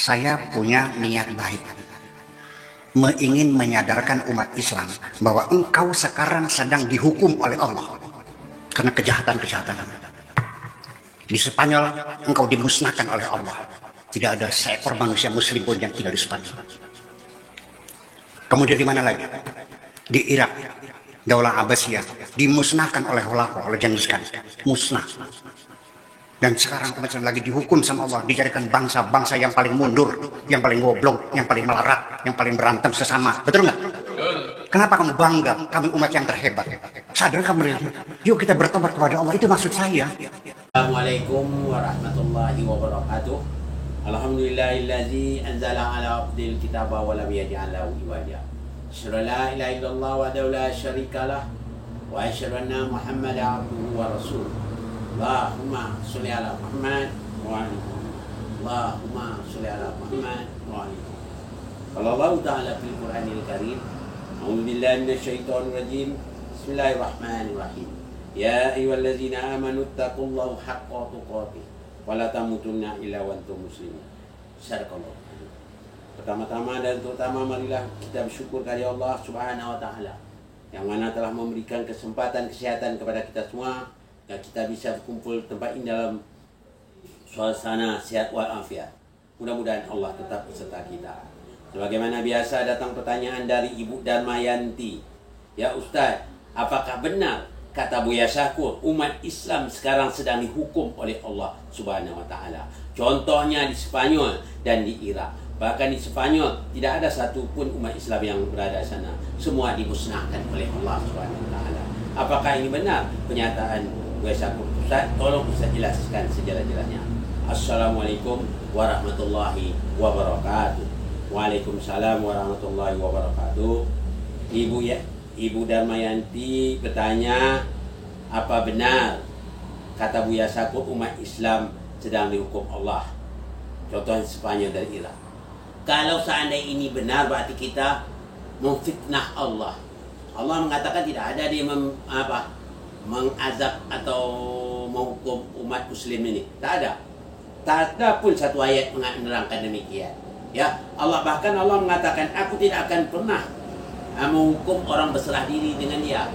Saya punya niat baik, ingin menyadarkan umat Islam bahwa engkau sekarang sedang dihukum oleh Allah karena kejahatan-kejahatan. Di Spanyol engkau dimusnahkan oleh Allah. Tidak ada seekor manusia muslim pun yang tinggal di Spanyol. Kemudian di mana lagi? Di Irak, Daulah Abbasiyah dimusnahkan oleh Holako, oleh Genghis Khan, musnah. Dan sekarang umat Islam lagi dihukum sama Allah, dijadikan bangsa-bangsa yang paling mundur, yang paling goblok, yang paling melarat, yang paling berantem sesama. Betul nggak? Kenapa kamu bangga? Kami umat yang terhebat. Sadar kamu? Yuk kita bertobat kepada Allah. Itu maksud saya. Assalamualaikum warahmatullahi wabarakatuh. Alhamdulillahillazi anzala ala abdil kitaba wa lam yaj'al lahu iwaja. Asyhadu an la ilaha illallah wa la syarikalah wa asyhadu anna Muhammadan abduhu wa rasuluh. Allahumma sholli ala Muhammad wa ali Allahumma sholli ala Muhammad wa ali. Qala Allah ta'ala fil Qur'anil Karim, a'udzu billahi minasyaitonir rajim. Bismillahirrahmanirrahim. Ya ayyuhallazina amanu taqullaha haqqa tuqatih wa la tamutunna illa wa antum muslimun. Sadaqallah. Pertama-tama dan terutama marilah kita bersyukur kepada Allah Subhanahu wa taala yang mana telah memberikan kesempatan kesehatan kepada kita semua, dan kita bisa berkumpul tempat ini dalam suasana sehat walafiat. Mudah-mudahan Allah tetap beserta kita. Sebagaimana biasa datang pertanyaan dari Ibu Darmayanti. Ya Ustaz, apakah benar kata Buya Syakur, umat Islam sekarang sedang dihukum oleh Allah Subhanahu wa taala? Contohnya di Spanyol dan di Irak. Bahkan di Spanyol tidak ada satupun umat Islam yang berada di sana. Semua dimusnahkan oleh Allah Subhanahu wa taala. Apakah ini benar pernyataan Buya Syakur? Ustaz, tolong Ustaz jelaskan sejelas-jelasnya. Assalamualaikum warahmatullahi wabarakatuh. Waalaikumsalam warahmatullahi wabarakatuh. Ibu Darmayanti bertanya, apa benar kata Buya Syakur umat Islam sedang dihukum Allah? Contohnya Spanyol dan Irak. Kalau seandainya ini benar, berarti kita memfitnah Allah. Allah mengatakan tidak ada dia mengazab atau menghukum umat muslim ini. Tak ada. Tak ada pun satu ayat menerangkan demikian. Ya, Allah mengatakan, aku tidak akan pernah menghukum orang berserah diri dengan dia.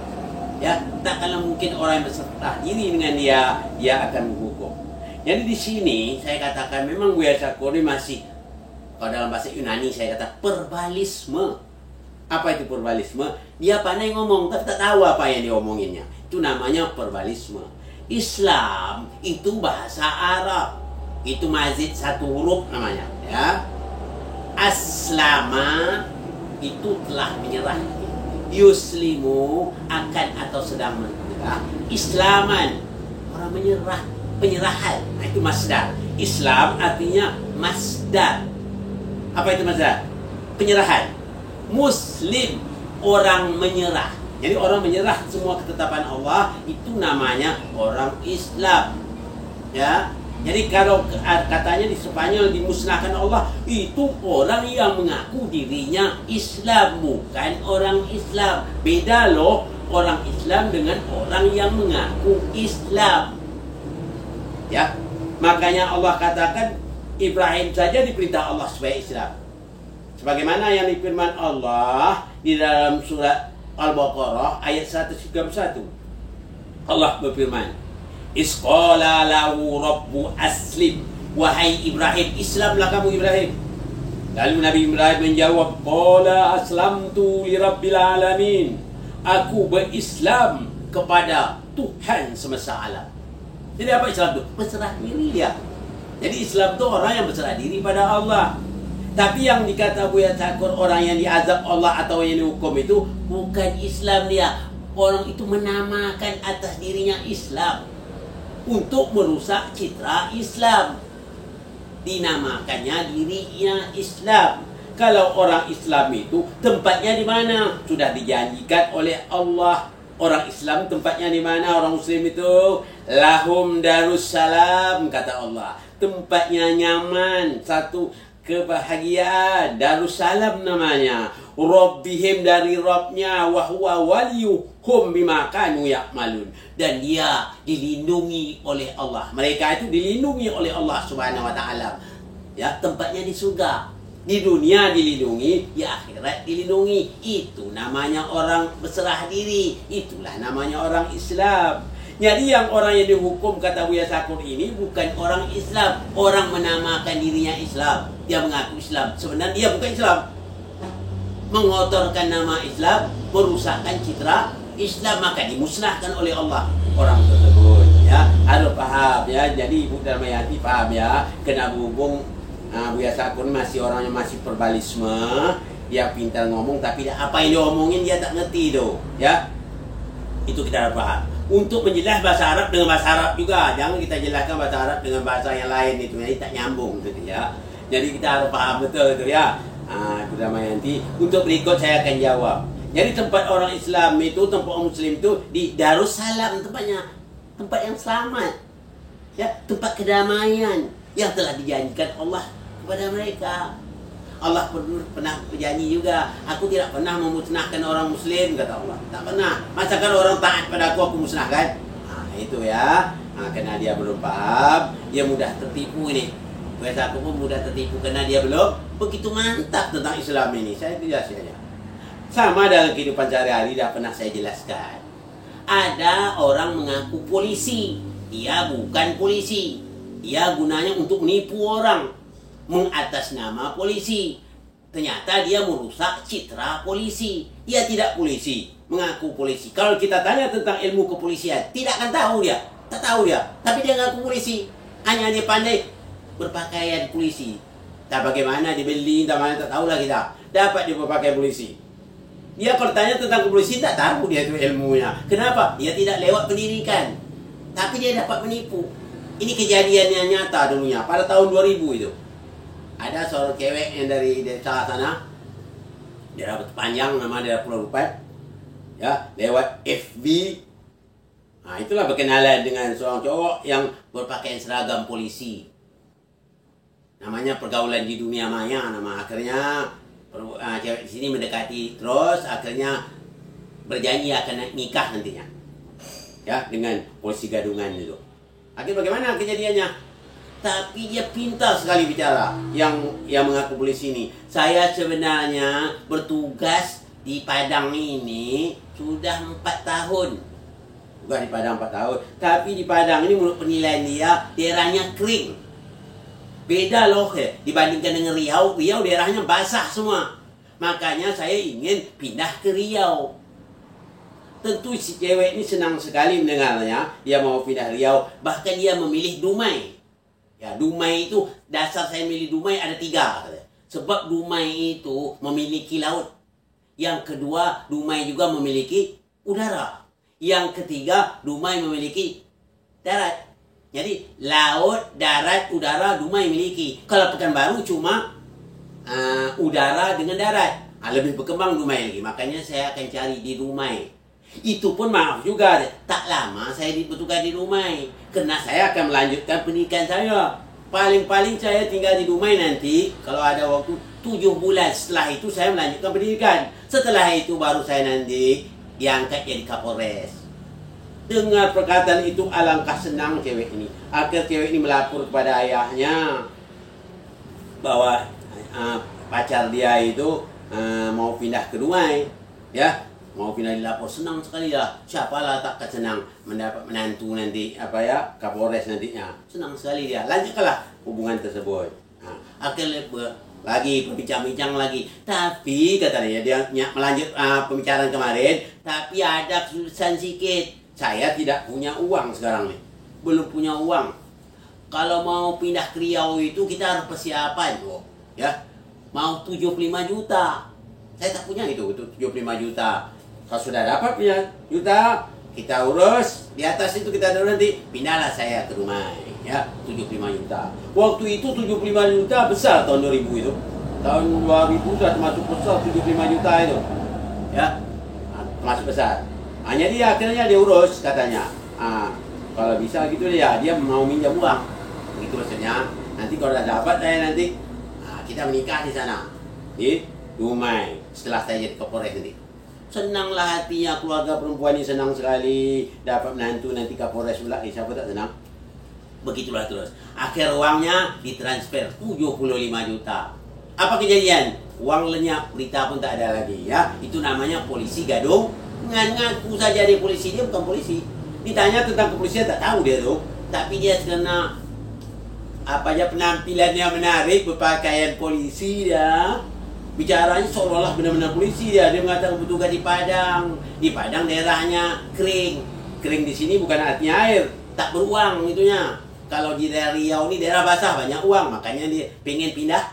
Ya, takkanlah mungkin orang yang berserah diri dengan dia akan menghukum. Jadi di sini saya katakan memang Buya Syakur ini masih, kalau dalam bahasa Yunani saya kata perbalisme. Apa itu perbalisme? Dia pandai ngomong tapi tak tahu apa yang diomonginnya. Itu namanya perbalisme. Islam itu bahasa Arab. Itu mazid satu huruf namanya, ya. Aslama itu telah menyerah. Yuslimu akan atau sedang menyerah. Islaman orang menyerah, penyerahan. Nah, itu masdar. Islam artinya masdar. Apa itu masdar? Penyerahan. Muslim orang menyerah. Jadi orang menyerah semua ketetapan Allah, itu namanya orang Islam. Ya. Jadi kalau katanya di Spanyol dimusnahkan Allah, itu orang yang mengaku dirinya Islam, bukan orang Islam. Beda loh orang Islam dengan orang yang mengaku Islam. Ya, makanya Allah katakan Ibrahim saja diperintah Allah supaya Islam. Sebagaimana yang difirman Allah di dalam surat Al-Baqarah ayat 131. Allah berfirman, Isqala lahu rabbu aslim. Wahai Ibrahim, Islamlah kamu Ibrahim. Lalu Nabi Ibrahim menjawab, Qala aslamtu li rabbil alamin. Aku berislam kepada Tuhan semesta alam. Jadi apa Islam itu? Berserah diri dia. Jadi Islam itu orang yang berserah diri pada Allah. Tapi yang dikata Buya Syakur orang yang diazab Allah atau yang dihukum itu bukan Islam dia. Orang itu menamakan atas dirinya Islam untuk merusak citra Islam. Dinamakannya dirinya Islam. Kalau orang Islam itu tempatnya di mana? Sudah dijanjikan oleh Allah. Orang Islam tempatnya di mana? Orang Muslim itu lahum darussalam, kata Allah. Tempatnya nyaman, satu kebahagiaan, darussalam namanya. Rabbihim dari Rabbnya, wa huwa waliyuhum bima kanu ya'malun. Dan dia dilindungi oleh Allah. Mereka itu dilindungi oleh Allah Subhanahu wa taala. Ya, tempatnya di surga. Di dunia dilindungi, di akhirat dilindungi. Itu namanya orang berserah diri. Itulah namanya orang Islam. Jadi yang orang yang dihukum kata Buya Sakur ini bukan orang Islam. Orang menamakan dirinya Islam. Dia mengaku Islam. Sebenarnya dia bukan Islam. Mengotorkan nama Islam, merusakkan citra Islam, maka dimusnahkan oleh Allah orang tersebut. Ya, harus paham ya. Jadi Ibu Darmayati paham ya. Kena berhubung Buya Sakur masih orang yang masih verbalisme. Dia pintar ngomong tapi apa yang dia omongin dia tak ngerti tu. Ya, itu kita harus paham. Untuk menjelas bahasa Arab dengan bahasa Arab juga. Jangan kita jelaskan bahasa Arab dengan bahasa yang lain itu. Jadi tak nyambung gitu ya. Jadi kita harus paham betul itu ya. Ibu Darmayanti. Untuk berikut saya akan jawab. Jadi tempat orang Islam itu, tempat orang Muslim itu di Darussalam tempatnya. Tempat yang selamat. Ya, tempat kedamaian yang telah dijanjikan Allah kepada mereka. Allah pernah berjanji juga, aku tidak pernah memusnahkan orang Muslim, kata Allah. Tak pernah. Masakan orang taat pada aku musnahkan? Itu ya. Karena dia belum paham, dia mudah tertipu ini. Biasa aku pun mudah tertipu karena dia belum begitu mantap tentang Islam ini. Saya jelas saja. Sama dalam kehidupan sehari-hari dah pernah saya jelaskan. Ada orang mengaku polisi, dia bukan polisi. Dia gunanya untuk menipu orang, mengatas nama polisi. Ternyata dia merusak citra polisi. Dia tidak polisi, mengaku polisi. Kalau kita tanya tentang ilmu kepolisian, tidak akan tahu dia. Tak tahu dia. Tapi dia mengaku polisi. Hanya dia pandai berpakaian polisi. Tak bagaimana dia beli, tak mana tak tahulah kita. Dapat dia berpakaian polisi. Dia kalau tanya tentang kepolisian, tak tahu dia itu ilmunya. Kenapa? Dia tidak lewat pendidikan. Tapi dia dapat menipu. Ini kejadian yang nyata dunia pada tahun 2000 itu. Ada seorang cewek yang dari desa sana. Dia rambut panjang, nama dia Pulau Rupat. Ya, lewat FB. Itulah berkenalan dengan seorang cowok yang berpakaian seragam polisi. Namanya pergaulan di dunia maya. Nama akhirnya cewek di sini mendekati terus. Akhirnya berjanji akan nikah nantinya. Ya, dengan polisi gadungan itu. Akhirnya bagaimana kejadiannya? Tapi dia pintar sekali bicara. Yang mengaku polisi ini. Saya sebenarnya bertugas di Padang ini sudah 4 tahun. Bukan di Padang 4 tahun. Tapi di Padang ini menurut penilaian dia, daerahnya kering. Beda loh dibandingkan dengan Riau. Riau daerahnya basah semua. Makanya saya ingin pindah ke Riau. Tentu si cewek ini senang sekali mendengarnya. Dia mau pindah Riau. Bahkan dia memilih Dumai. Ya, Dumai itu, dasar saya milih Dumai ada 3. Sebab Dumai itu memiliki laut. Yang kedua, Dumai juga memiliki udara. Yang ketiga, Dumai memiliki darat. Jadi, laut, darat, udara, Dumai miliki. Kalau Pekanbaru cuma udara dengan darat. Lebih berkembang Dumai lagi. Makanya saya akan cari di Dumai. Itu pun maaf juga, tak lama saya bertugas di Dumai. Karena saya akan melanjutkan pendidikan saya. Paling-paling saya tinggal di Dumai nanti, kalau ada waktu 7 bulan. Setelah itu saya melanjutkan pendidikan. Setelah itu baru saya nanti diangkat jadi Kapolres. Dengar perkataan itu alangkah senang cewek ini. Akhir cewek ini melapor kepada ayahnya bahwa pacar dia itu mau pindah ke Dumai. Ya, mau pindah dilapor, senang sekali lah. Siapalah tak senang mendapat menantu nanti Kapolres nantinya. Senang sekali dia. Lanjutkanlah hubungan tersebut. Akhirnya lagi berbincang-bincang lagi. Tapi kata dia melanjut pembicaraan kemarin. Tapi ada kesulitan sedikit. Saya tidak punya uang sekarang nih. Belum punya uang. Kalau mau pindah ke Riau itu kita harus persiapan tuh. Ya, mau 75 juta. Saya tak punya itu 75 juta. Kalau sudah dapat punya juta, kita urus. Di atas itu kita nanti pindahlah saya ke rumah. Ya, 75 juta. Waktu itu 75 juta besar tahun 2000 itu. Tahun 2000 sudah termasuk besar 75 juta itu. Ya, termasuk besar. Hanya dia akhirnya dia urus katanya. Kalau bisa gitu dia mau minjam uang. Begitu maksudnya. Nanti kalau dah dapat saya nanti kita menikah di sana. Di Dumai. Setelah saya jadi Kapolres nanti. Senanglah hatinya keluarga perempuan ini, senang sekali dapat menantu nanti Kapolres pula. Siapa tak senang? Begitulah terus. Akhir uangnya ditransfer 75 juta. Apa kejadian? Uang lenyap, berita pun tak ada lagi ya. Itu namanya polisi gadung. Ngaku saja dia polisi, dia bukan polisi. Ditanya tentang kepolisian tak tahu dia tuh. Tapi dia kena apa aja penampilannya menarik, berpakaian polisi dia. Bicaranya seolah-olah benar-benar polisi dia. Dia mengatakan bertugas di Padang. Di Padang daerahnya kering. Kering di sini bukan artinya air, tak beruang itunya. Kalau di daerah Riau ini daerah basah banyak uang, makanya dia pengen pindah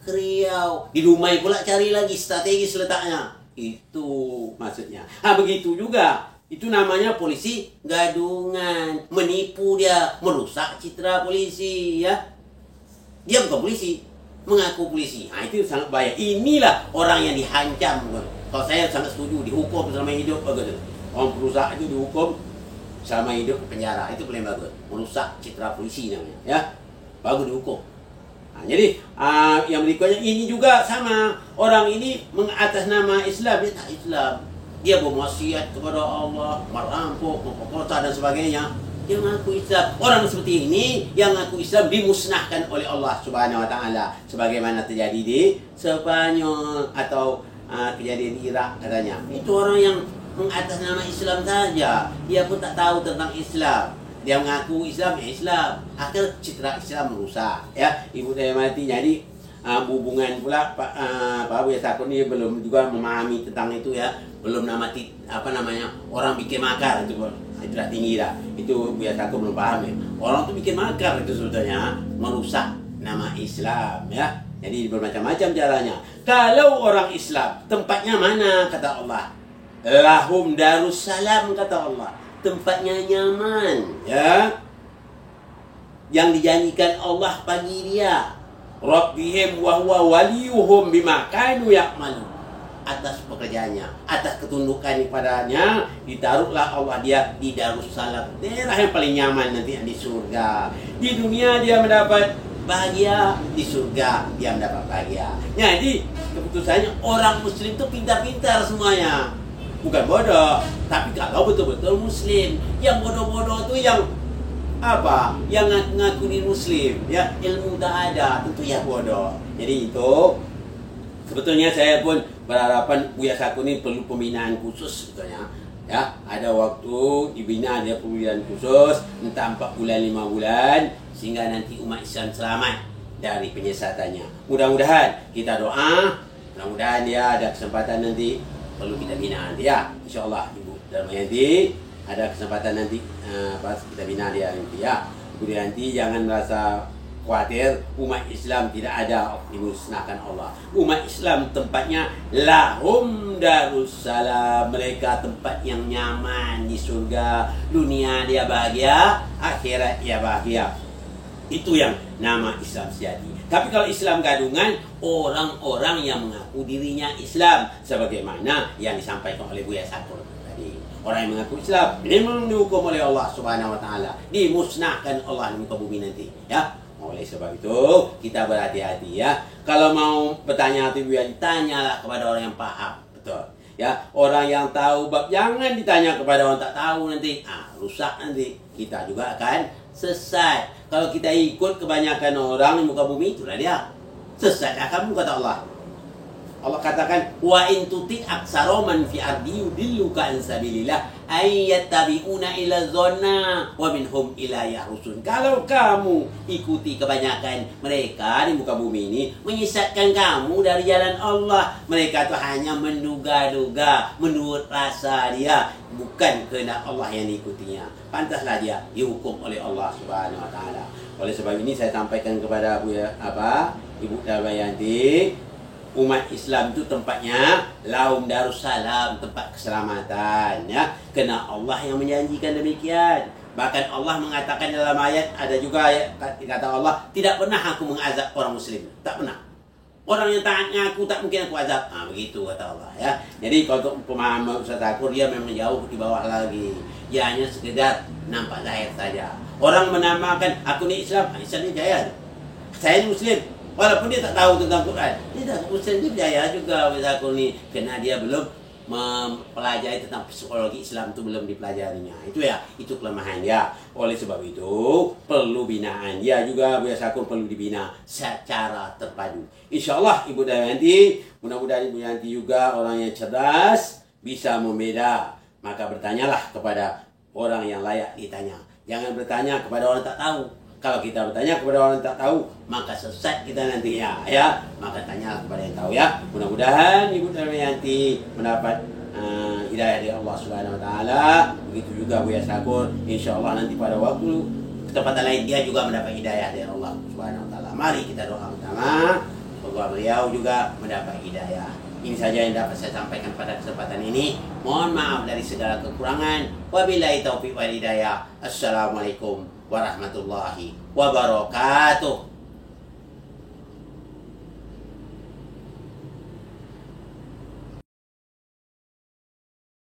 ke Riau. Di Dumai pula cari lagi strategis letaknya. Itu maksudnya. Begitu juga. Itu namanya polisi gadungan, menipu dia, merusak citra polisi ya. Dia bukan polisi, mengaku polisi. Itu sangat bahaya. Inilah orang yang dihancam. Kalau saya sangat setuju dihukum selama hidup begitu. Orang perusak itu dihukum selama hidup penjara. Itu paling bagus. Merusak citra polisi namanya ya. Bagus dihukum. Jadi yang berikutnya ini juga sama. Orang ini mengatas nama Islam, dia tak Islam. Dia bermaksiat kepada Allah, merampok, memperkosa dan sebagainya. Dia mengaku Islam. Orang seperti ini yang mengaku Islam dimusnahkan oleh Allah Subhanahu Wa Taala, sebagaimana terjadi di Spanyol atau kejadian di Irak katanya. Itu orang yang mengatas nama Islam saja. Dia pun tak tahu tentang Islam. Dia mengaku Islam, ya Islam. Akhir citra Islam merusak. Ya, ibu saya mati. Jadi hubungan pula Pak Buya Sakur ni belum juga memahami tentang itu ya. Belum orang bikin makar itu dah tinggi dah. Itu Buya Sakur belum paham ya. Orang tu bikin makar itu sebetulnya merusak nama Islam ya. Jadi bermacam-macam caranya. Kalau orang Islam tempatnya mana kata Allah? Lahum Darussalam kata Allah. Tempatnya nyaman ya. Yang dijanjikan Allah bagi dia. Rabbihim wa huwa waliyuhum bima kanu ya'malun. Atas pekerjaannya, atas ketundukan kepadanya, ditaruhlah Allah dia di Darussalam, daerah yang paling nyaman nanti di surga. Di dunia dia mendapat bahagia, di surga dia mendapat bahagia. Jadi keputusannya orang muslim itu pintar-pintar semuanya. Bukan bodoh, tapi kalau betul-betul muslim. Yang bodoh-bodoh itu yang apa? Yang ngaku diri muslim, ya ilmu tak ada, tentu ya bodoh. Jadi itu sebetulnya saya pun berharapan Buya Sakur ini perlu pembinaan khusus sebetulnya. Ya, ada waktu dibina dia pembinaan khusus, entah 4 bulan 5 bulan, sehingga nanti umat Islam selamat dari penyesatannya. Mudah-mudahan kita doa, mudah-mudahan dia ada kesempatan nanti perlu kita bina dia. InsyaAllah Ibu Darmayanti ada kesempatan nanti pas kita bina dia nanti ya. Kemudian nanti jangan merasa khawatir, umat Islam tidak ada dimusnahkan Allah. Umat Islam tempatnya lahum Darussalam, mereka tempat yang nyaman di surga. Dunia dia bahagia, akhirat dia bahagia. Itu yang nama Islam sejati. Tapi kalau Islam gadungan, orang-orang yang mengaku dirinya Islam, sebagaimana yang disampaikan oleh Buya Sakur tadi. Orang yang mengaku Islam ini memang dihukum oleh Allah Subhanahu Wa Taala, dimusnahkan Allah di muka bumi nanti. Ya, oleh sebab itu kita berhati-hati ya. Kalau mau bertanya atau tanyalah kepada orang yang paham, betul. Ya, orang yang tahu bab jangan ditanya kepada orang tak tahu nanti. Rusak nanti. Kita juga akan sesat. Kalau kita ikut kebanyakan orang di muka bumi, itulah dia. Sesatlah kamu kata Allah. Allah katakan wa in tuti aksara man fi ardi yudilluka an sabilillah ay yattabi'una ila dhanna wa minhum ila yahrusun. Kalau kamu ikuti kebanyakan mereka di muka bumi ini menyesatkan kamu dari jalan Allah. Mereka itu hanya menduga-duga menurut rasa dia, bukan kehendak Allah yang diikutinya. Pantaslah dia dihukum oleh Allah Subhanahu Wa Taala. Oleh sebab ini saya sampaikan kepada Ibu Darmayanti, umat Islam itu tempatnya lahum Darussalam, tempat keselamatan ya. Kerana Allah yang menjanjikan demikian. Bahkan Allah mengatakan dalam ayat, ada juga ayat kata Allah, tidak pernah aku mengazab orang muslim. Tak pernah. Orang yang taatnya aku tak mungkin aku azab. Begitu kata Allah ya. Jadi kalau pemahaman Ustaz Sakur, dia memang jauh di bawah lagi. Dia hanya sekedar nampak zahir saja. Orang menamakan aku ni Islam, Islam ni jaya. Saya ni muslim. Walaupun dia tak tahu tentang Quran, dia tak muslim, dia berjaya juga Buya Sakur ni. Kerana dia belum mempelajari tentang psikologi Islam itu belum dipelajarinya. Itu kelemahan dia. Oleh sebab itu perlu binaan. Dia juga biasa perlu dibina secara terpadu. InsyaAllah Ibu Dayanti, mudah-mudahan Ibu Dayanti juga orang yang cerdas, bisa membeda. Maka bertanyalah kepada orang yang layak ditanya. Jangan bertanya kepada orang tak tahu. Kalau kita bertanya kepada orang yang tak tahu, maka sesat kita nantinya, ya. Maka tanya kepada yang tahu, ya. Mudah-mudahan Ibu Dayanti mendapat hidayah dari Allah Subhanahu Wa Taala. Begitu juga Buya Sakur. InsyaAllah nanti pada waktu kesempatan lain dia juga mendapat hidayah dari Allah Subhanahu Wa Taala. Mari kita doa bersama. Semoga beliau juga mendapat hidayah. Ini saja yang dapat saya sampaikan pada kesempatan ini. Mohon maaf dari segala kekurangan. Wabillahi taufiq wal hidayah. Assalamualaikum warahmatullahi wabarakatuh.